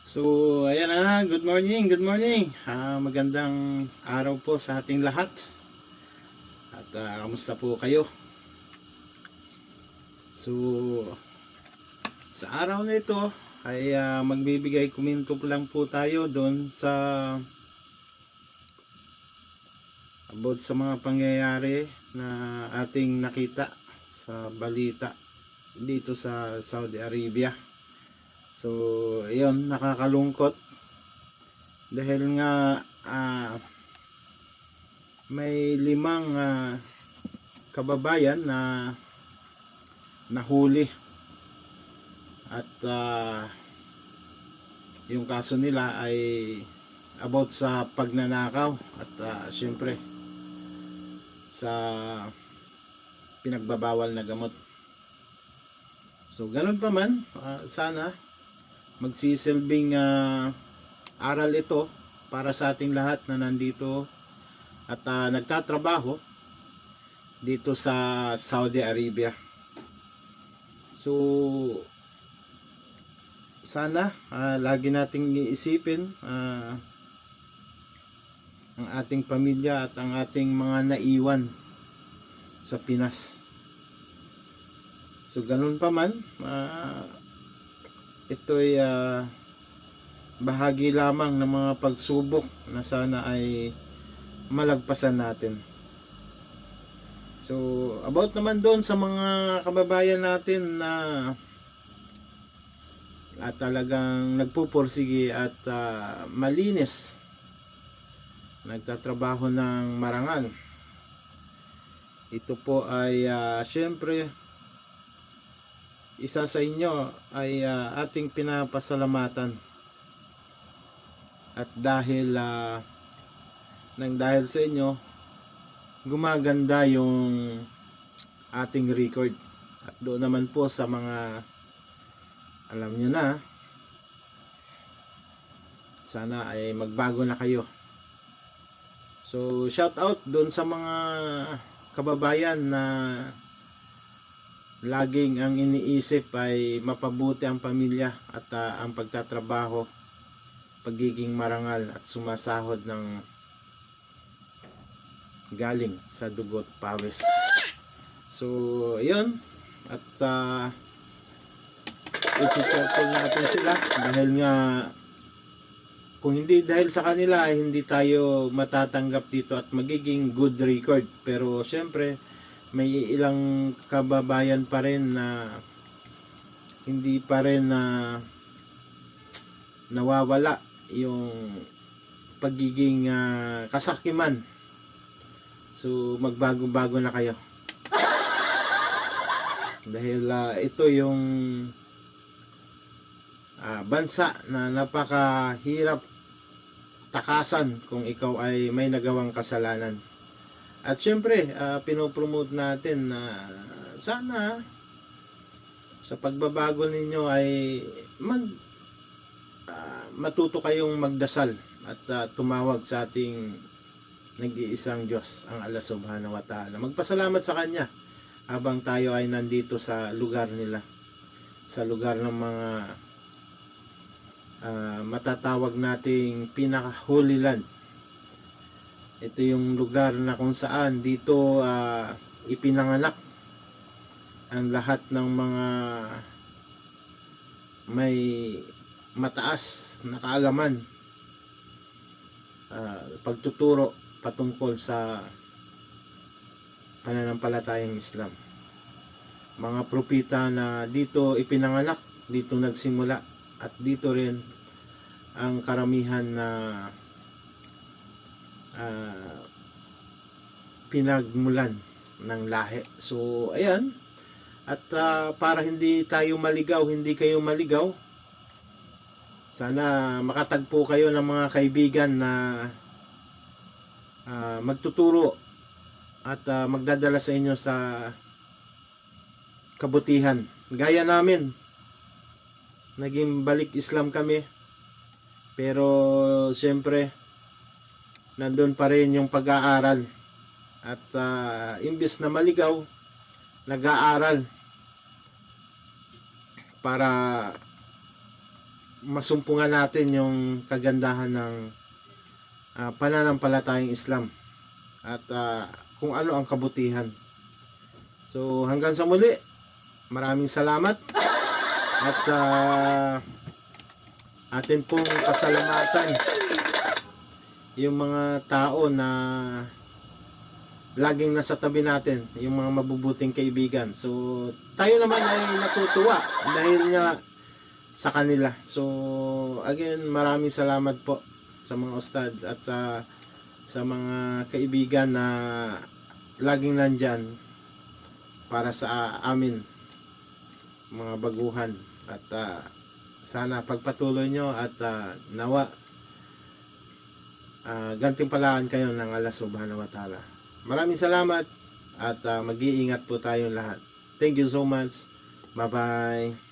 So, ayan na, good morning, good morning. Magandang araw po sa ating lahat. At kamusta po kayo? So, sa araw na ito ay magbibigay komento lang po tayo doon sa about sa mga pangyayari na ating nakita sa balita dito sa Saudi Arabia. So, ayun, nakakalungkot dahil nga may 5 kababayan na nahuli at yung kaso nila ay about sa pagnanakaw at syempre sa pinagbabawal na gamot. So ganun pa man, sana magsisilbing aral ito para sa ating lahat na nandito at nagtatrabaho dito sa Saudi Arabia. So sana lagi nating iisipin ang ating pamilya at ang ating mga naiwan sa Pinas. So ganun pa man, ito'y bahagi lamang ng mga pagsubok na sana ay malagpasan natin. So about naman doon sa mga kababayan natin na talagang nagpupursige at malinis, nagtatrabaho ng marangal. Ito po ay syempre isa sa inyo ay ating pinapasalamatan. At dahil dahil sa inyo, gumaganda yung ating record. At doon naman po sa mga alam nyo na, sana ay magbago na kayo. So shout out doon sa mga kababayan na laging ang iniisip ay mapabuti ang pamilya at ang pagtatrabaho, pagiging marangal at sumasahod ng galing sa dugot pawis. So yun, at i-cheerful natin sila dahil nga kung hindi dahil sa kanila ay hindi tayo matatanggap dito at magiging good record. Pero syempre may ilang kababayan pa rin na hindi pa rin nawawala yung pagiging kasakiman. So magbago-bago na kayo dahil ito yung bansa na napakahirap takasan kung ikaw ay may nagawang kasalanan. At syempre, pinopromote natin na sana sa pagbabago ninyo ay matuto kayong magdasal at tumawag sa ating nag-iisang Diyos, ang Allah Subhanahu wa Ta'ala. Magpasalamat sa Kanya habang tayo ay nandito sa lugar nila, sa lugar ng mga matatawag nating pinaka-holy land. Ito yung lugar na kung saan dito ipinanganak ang lahat ng mga may mataas na kaalaman, pagtuturo patungkol sa pananampalatayang Islam. Mga propeta na dito ipinanganak, dito nagsimula, at dito rin ang karamihan na pinagmulan ng lahi. So ayan, at para hindi tayo maligaw, hindi kayo maligaw, sana makatagpo kayo ng mga kaibigan na magtuturo at magdadala sa inyo sa kabutihan. Gaya namin, naging balik Islam kami, pero siyempre nandun pa rin yung pag-aaral at imbis na maligaw, nag-aaral para masumpungan natin yung kagandahan ng pananampalatayang Islam at kung ano ang kabutihan. So hanggang sa muli, maraming salamat at atin pong pasalamatan yung mga tao na laging nasa tabi natin, yung mga mabubuting kaibigan. So tayo naman ay natutuwa dahil nga sa kanila. So again, maraming salamat po sa mga ustad at sa mga kaibigan na laging nandyan para sa amin mga baguhan. At sana pagpatuloy nyo at nawa gantimpalaan kayo ng Allah subhanahu wa ta'ala. Maraming salamat at mag-iingat po tayong lahat. Thank you so much. Bye bye.